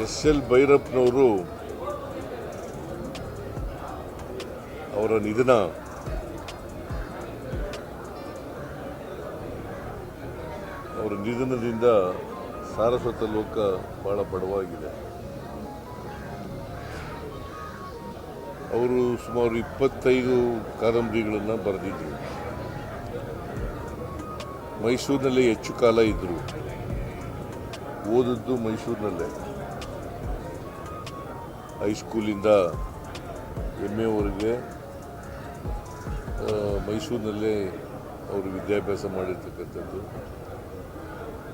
SL. ಭೈರಪ್ಪನವರು ಅವರ ನಿಧನ ಅವರ ನಿಧನದಿಂದ ಸಾರಸ್ವತ ಲೋಕ ಬಹಳ ಬಡವಾಗಿದೆ. ಅವರು ಸುಮಾರು 25 ಕಾದಂಬರಿಗಳನ್ನು ಬರೆದಿದ್ದರು. ಮೈಸೂರಿನಲ್ಲೇ ಹೆಚ್ಚು ಕಾಲ ಇದ್ದರು. ಓದಿದ್ದು ಮೈಸೂರಿನಲ್ಲೇ, ಹೈಸ್ಕೂಲಿಂದ MA ವರೆಗೆ ಮೈಸೂರಿನಲ್ಲೇ ಅವರು ವಿದ್ಯಾಭ್ಯಾಸ ಮಾಡಿರ್ತಕ್ಕಂಥದ್ದು.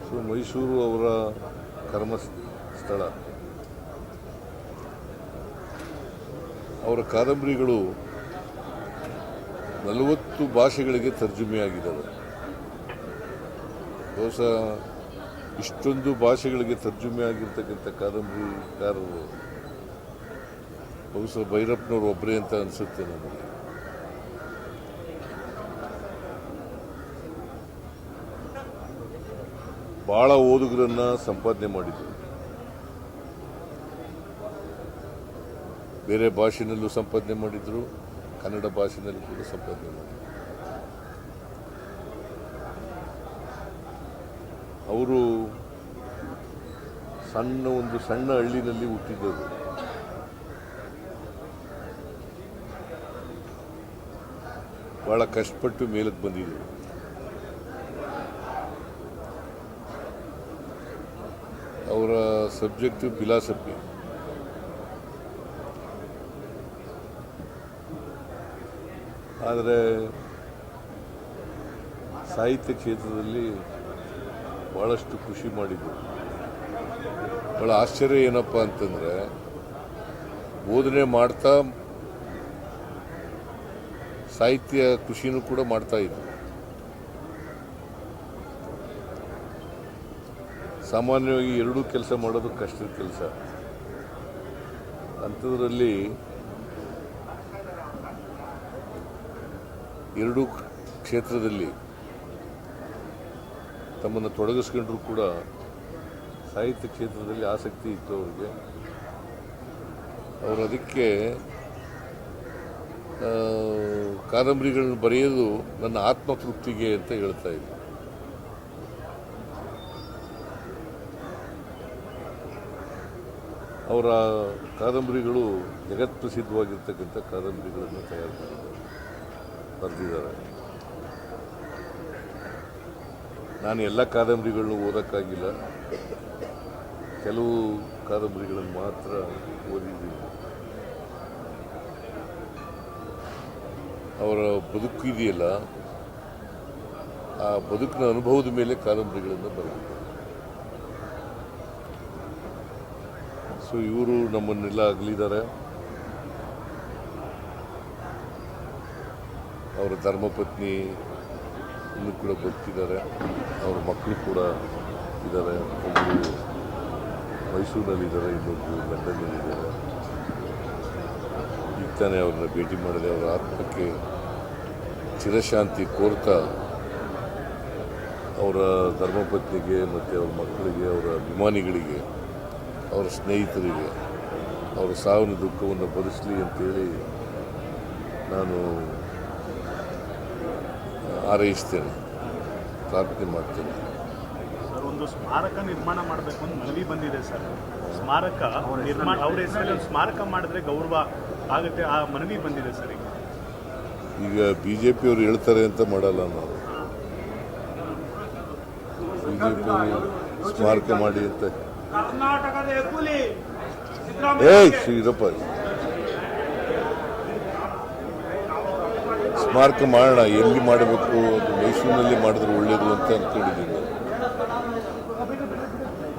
ಸೊ ಮೈಸೂರು ಅವರ ಕರ್ಮ ಸ್ಥಳ. ಅವರ ಕಾದಂಬರಿಗಳು 40 ಭಾಷೆಗಳಿಗೆ ತರ್ಜುಮೆಯಾಗಿದ್ದಾವೆ. ಬಹುಶಃ ಇಷ್ಟೊಂದು ಭಾಷೆಗಳಿಗೆ ತರ್ಜುಮೆ ಆಗಿರ್ತಕ್ಕಂಥ ಕಾದಂಬರಿಕಾರರು ಬಹುಶಃ ಭೈರಪ್ಪನವರು ಒಬ್ಬರೇ ಅಂತ ಅನಿಸುತ್ತೆ ನನಗೆ. ಭಾಳ ಓದುಗರನ್ನ ಸಂಪಾದನೆ ಮಾಡಿದರು. ಬೇರೆ ಭಾಷೆನಲ್ಲೂ ಸಂಪಾದನೆ ಮಾಡಿದರು, ಕನ್ನಡ ಭಾಷೆನಲ್ಲೂ ಕೂಡ ಸಂಪಾದನೆ ಮಾಡಿದರು. ಅವರು ಒಂದು ಸಣ್ಣ ಹಳ್ಳಿನಲ್ಲಿ ಹುಟ್ಟಿದ್ದರು. ಭಾಳ ಕಷ್ಟಪಟ್ಟು ಮೇಲಕ್ಕೆ ಬಂದಿದ್ದರು. ಅವರ ಸಬ್ಜೆಕ್ಟು ಫಿಲಾಸಫಿ. ಆದರೆ ಸಾಹಿತ್ಯ ಕ್ಷೇತ್ರದಲ್ಲಿ ಭಾಳಷ್ಟು ಖುಷಿ ಮಾಡಿದರು. ಭಾಳ ಆಶ್ಚರ್ಯ ಏನಪ್ಪ ಅಂತಂದರೆ, ಬೋಧನೆ ಮಾಡ್ತಾ ಸಾಹಿತ್ಯ ಕೃಷಿನೂ ಕೂಡ ಮಾಡ್ತಾ ಇದ್ರು. ಸಾಮಾನ್ಯವಾಗಿ ಎರಡೂ ಕೆಲಸ ಮಾಡೋದು ಕಷ್ಟದ ಕೆಲಸ. ಅಂಥದ್ರಲ್ಲಿ ಎರಡೂ ಕ್ಷೇತ್ರದಲ್ಲಿ ತಮ್ಮನ್ನು ತೊಡಗಿಸ್ಕೊಂಡ್ರೂ ಕೂಡ ಸಾಹಿತ್ಯ ಕ್ಷೇತ್ರದಲ್ಲಿ ಆಸಕ್ತಿ ಇತ್ತು ಅವ್ರಿಗೆ. ಅವರು ಅದಕ್ಕೆ ಕಾದಂಬರಿಗಳನ್ನು ಬರೆಯೋದು ನನ್ನ ಆತ್ಮತೃಪ್ತಿಗೆ ಅಂತ ಹೇಳ್ತಾ ಇದ್ರು. ಅವರ ಕಾದಂಬರಿಗಳು ಜಗತ್ಪ್ರಸಿದ್ಧವಾಗಿರ್ತಕ್ಕಂಥ ಕಾದಂಬರಿಗಳನ್ನು ತಯಾರು ಬರೆದಿದ್ದಾರೆ. ನಾನು ಎಲ್ಲ ಕಾದಂಬರಿಗಳನ್ನು ಓದೋಕ್ಕಾಗಿಲ್ಲ, ಕೆಲವು ಕಾದಂಬರಿಗಳನ್ನು ಮಾತ್ರ ಓದಿದ್ದೀನಿ. ಅವರ ಬದುಕು ಇದೆಯಲ್ಲ, ಆ ಬದುಕಿನ ಅನುಭವದ ಮೇಲೆ ಕಾದಂಬರಿಗಳನ್ನು ಬರೆದಿದ್ದಾರೆ. ಸೊ ಇವರು ನಮ್ಮನ್ನೆಲ್ಲ ಅಗಲಿದ್ದಾರೆ. ಅವರ ಧರ್ಮಪತ್ನಿ ಇನ್ನೂ ಕೂಡ ಬದುಕಿದ್ದಾರೆ. ಅವರ ಮಕ್ಕಳು ಕೂಡ ಇದ್ದಾರೆ. ಒಬ್ಬರು ಮೈಸೂರಿನಲ್ಲಿದ್ದಾರೆ, ಇನ್ನೊಬ್ಬರು ಲಂಡನ್ನಲ್ಲಿದ್ದಾರೆ. ಈಗ ತಾನೇ ಅವ್ರನ್ನ ಭೇಟಿ ಮಾಡಿದೆ. ಅವರ ಆತ್ಮಕ್ಕೆ ಚಿರಶಾಂತಿ ಕೋರ್ತಾ ಅವರ ಧರ್ಮಪತ್ನಿಗೆ ಮತ್ತು ಅವರ ಮಕ್ಕಳಿಗೆ, ಅವರ ಅಭಿಮಾನಿಗಳಿಗೆ, ಅವರ ಸ್ನೇಹಿತರಿಗೆ ಅವರ ಸಾವಿನ ದುಃಖವನ್ನು ಭರಿಸಲಿ ಅಂತೇಳಿ ನಾನು ಹಾರೈಸ್ತೇನೆ, ಪ್ರಾರ್ಥನೆ ಮಾಡ್ತೇನೆ. ಒಂದು ಸ್ಮಾರಕ ನಿರ್ಮಾಣ ಮಾಡಬೇಕು ಅಂತ ಮನವಿ ಬಂದಿದೆ ಸರ್. ಸ್ಮಾರಕ ನಿರ್ಮಾಣ ಅವ್ರ ಹೆಸರಲ್ಲಿ ಸ್ಮಾರಕ ಮಾಡಿದ್ರೆ ಗೌರವ ಆಗುತ್ತೆ, ಆ ಮನವಿ ಬಂದಿದೆ ಸರ್. ಈಗ BJP ಅವರು ಹೇಳ್ತಾರೆ ಅಂತ ಮಾಡಲ್ಲ ನಾವು. BJP ಸ್ಮಾರಕ ಮಾಡಿ ಅಂತ ಶ್ರೀರಪ್ಪ ಸ್ಮಾರಕ ಮಾಡೋಣ. ಎಲ್ಲಿ ಮಾಡಬೇಕು, ಅದು ಮೈಸೂರಿನಲ್ಲಿ ಮಾಡಿದ್ರೆ ಒಳ್ಳೇದು ಅಂತ ಅಂದ್ಕೊಂಡಿದ್ದೀನಿ.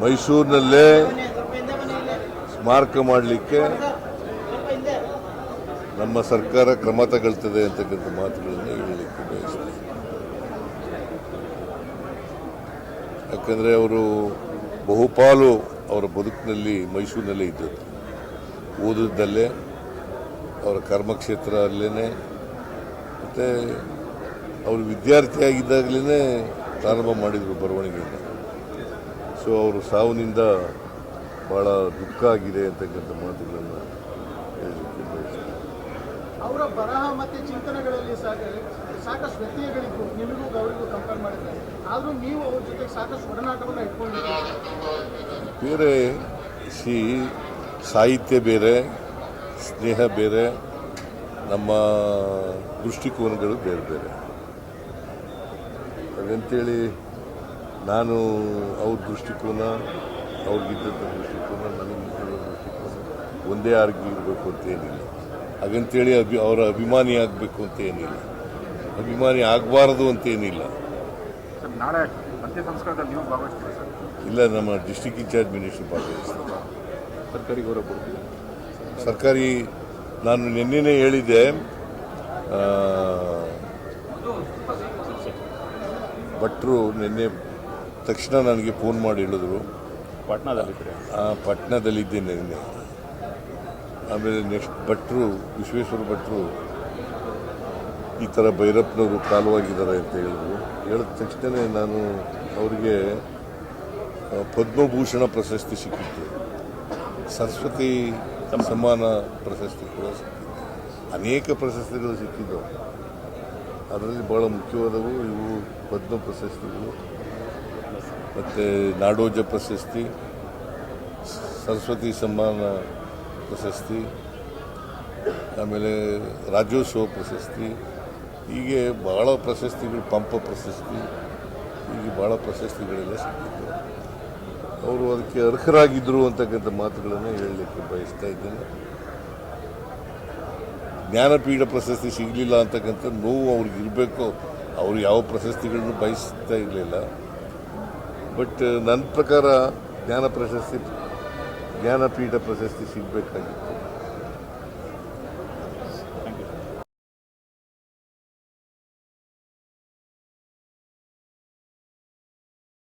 ಮೈಸೂರಿನಲ್ಲೇ ಸ್ಮಾರಕ ಮಾಡಲಿಕ್ಕೆ ನಮ್ಮ ಸರ್ಕಾರ ಕ್ರಮ ತಗೊಳ್ತದೆ ಅಂತಕ್ಕಂಥ ಮಾತುಗಳನ್ನು ಹೇಳಲಿಕ್ಕೆ ಬಯಸ್ತೀನಿ. ಯಾಕಂದರೆ ಅವರು ಬಹುಪಾಲು ಅವರ ಬದುಕಿನಲ್ಲಿ ಮೈಸೂರಿನಲ್ಲೇ ಇದ್ದದ್ದು. ಓದಿದ್ದಲ್ಲೇ, ಅವರ ಕರ್ಮಕ್ಷೇತ್ರ ಅಲ್ಲೇ, ಮತ್ತು ಅವರು ವಿದ್ಯಾರ್ಥಿಯಾಗಿದ್ದಾಗಲೇ ಪ್ರಾರಂಭ ಮಾಡಿದರು ಬರವಣಿಗೆಯನ್ನು. ಸೊ ಅವರು ಸಾವಿನಿಂದ ಭಾಳ ದುಃಖ ಆಗಿದೆ ಅಂತಕ್ಕಂಥ ಮಾತುಗಳನ್ನು ಹೇಳಲಿಕ್ಕೆ ಬಯಸ್ತೀನಿ. ಅವರ ಬರಹ ಮತ್ತು ಚಿಂತನೆಗಳಲ್ಲಿ ಸಾಕಷ್ಟು ವ್ಯತ್ಯಯಗಳಿದ್ದು ನಿಮಗೂ ಅವರಿಗೂ ಕಂಪೇರ್ ಮಾಡಿದ್ದಾರೆ. ಆದರೂ ನೀವು ಅವ್ರ ಜೊತೆಗೆ ಸಾಕಷ್ಟು ಒಡನಾಟವನ್ನು ಇಟ್ಕೊಂಡಿದ್ದೀರಿ. ಬೇರೆ ಸಾಹಿತ್ಯ ಬೇರೆ, ಸ್ನೇಹ ಬೇರೆ, ನಮ್ಮ ದೃಷ್ಟಿಕೋನಗಳು ಬೇರೆ ಬೇರೆ. ಹಾಗಂತೇಳಿ ನಾನು ಅವ್ರ ದೃಷ್ಟಿಕೋನ, ಅವ್ರಿಗಿದ್ದಂಥ ದೃಷ್ಟಿಕೋನ, ನನಗಿದ್ದಂಥ ದೃಷ್ಟಿಕೋನ ಒಂದೇ ಆಗಿರಬೇಕು ಅಂತೇನಿಲ್ಲ. ಹಾಗಂತೇಳಿ ಅವರ ಅಭಿಮಾನಿ ಆಗಬೇಕು ಅಂತ ಏನಿಲ್ಲ, ಅಭಿಮಾನಿ ಆಗಬಾರ್ದು ಅಂತೇನಿಲ್ಲ. ನಾಳೆ ಅಂತ್ಯ ಸಂಸ್ಕಾರದಲ್ಲಿ ನೀವು ಭಾಗವಹಿಸ್ತೀರಿ ಸರ್? ಇಲ್ಲ, ನಮ್ಮ ಡಿಸ್ಟಿಕ್ ಇನ್ಚಾರ್ಜ್ ಮಿನಿಸ್ಟರ್ ಭಾಗವಹಿಸ್ತಾರೆ. ಸರ್ಕಾರಿ ಗೌರವ ಕೊಡ್ತೀವಿ. ಸರ್ಕಾರಿ ನಾನು ನಿನ್ನೆನೇ ಹೇಳಿದ್ದೆ, ಭಟ್ರು ನಿನ್ನೆ ತಕ್ಷಣ ನನಗೆ ಫೋನ್ ಮಾಡಿ ಹೇಳಿದ್ರು. ಪಟ್ನಾದಲ್ಲಿದ್ದೇನೆ ನಿನ್ನೆ. ಆಮೇಲೆ ನೆಕ್ಸ್ಟ್ ಭಟ್ರು, ವಿಶ್ವೇಶ್ವರ ಭಟ್ರು ಈ ಥರ ಭೈರಪ್ಪನವರು ಕಾಲವಾಗಿದ್ದಾರೆ ಅಂತ ಹೇಳಿದ್ರು. ಹೇಳಿದ ತಕ್ಷಣ ನಾನು ಅವರಿಗೆ ಪದ್ಮಭೂಷಣ ಪ್ರಶಸ್ತಿ ಸಿಕ್ಕಿತ್ತು, ಸರಸ್ವತಿ ಸಮ್ಮಾನ ಪ್ರಶಸ್ತಿ ಕೂಡ ಸಿಕ್ಕಿತ್ತು, ಅನೇಕ ಪ್ರಶಸ್ತಿಗಳು ಸಿಕ್ಕಿದ್ದವು. ಅದರಲ್ಲಿ ಭಾಳ ಮುಖ್ಯವಾದವು ಇವು ಪದ್ಮ ಪ್ರಶಸ್ತಿಗಳು, ಮತ್ತು ನಾಡೋಜ ಪ್ರಶಸ್ತಿ, ಸರಸ್ವತಿ ಸಮ್ಮಾನ ಪ್ರಶಸ್ತಿ, ಆಮೇಲೆ ರಾಜ್ಯೋತ್ಸವ ಪ್ರಶಸ್ತಿ, ಹೀಗೆ ಭಾಳ ಪ್ರಶಸ್ತಿಗಳು, ಪಂಪ ಪ್ರಶಸ್ತಿ, ಹೀಗೆ ಭಾಳ ಪ್ರಶಸ್ತಿಗಳೆಲ್ಲ ಸಿಕ್ಕಿದ್ದು. ಅವರು ಅದಕ್ಕೆ ಅರ್ಹರಾಗಿದ್ದರು ಅಂತಕ್ಕಂಥ ಮಾತುಗಳನ್ನು ಹೇಳಲಿಕ್ಕೆ ಬಯಸ್ತಾ ಇದ್ದೇನೆ. ಜ್ಞಾನಪೀಠ ಪ್ರಶಸ್ತಿ ಸಿಗಲಿಲ್ಲ ಅಂತಕ್ಕಂಥ ನೋವು ಅವ್ರಿಗೆ ಇರಬೇಕು. ಅವರು ಯಾವ ಪ್ರಶಸ್ತಿಗಳನ್ನು ಬಯಸ್ತಾ ಇರಲಿಲ್ಲ. ಬಟ್ ನನ್ನ ಪ್ರಕಾರ ಜ್ಞಾನಪೀಠ ಪ್ರಶಸ್ತಿ ಸಿಗಬೇಕಾಗಿತ್ತು.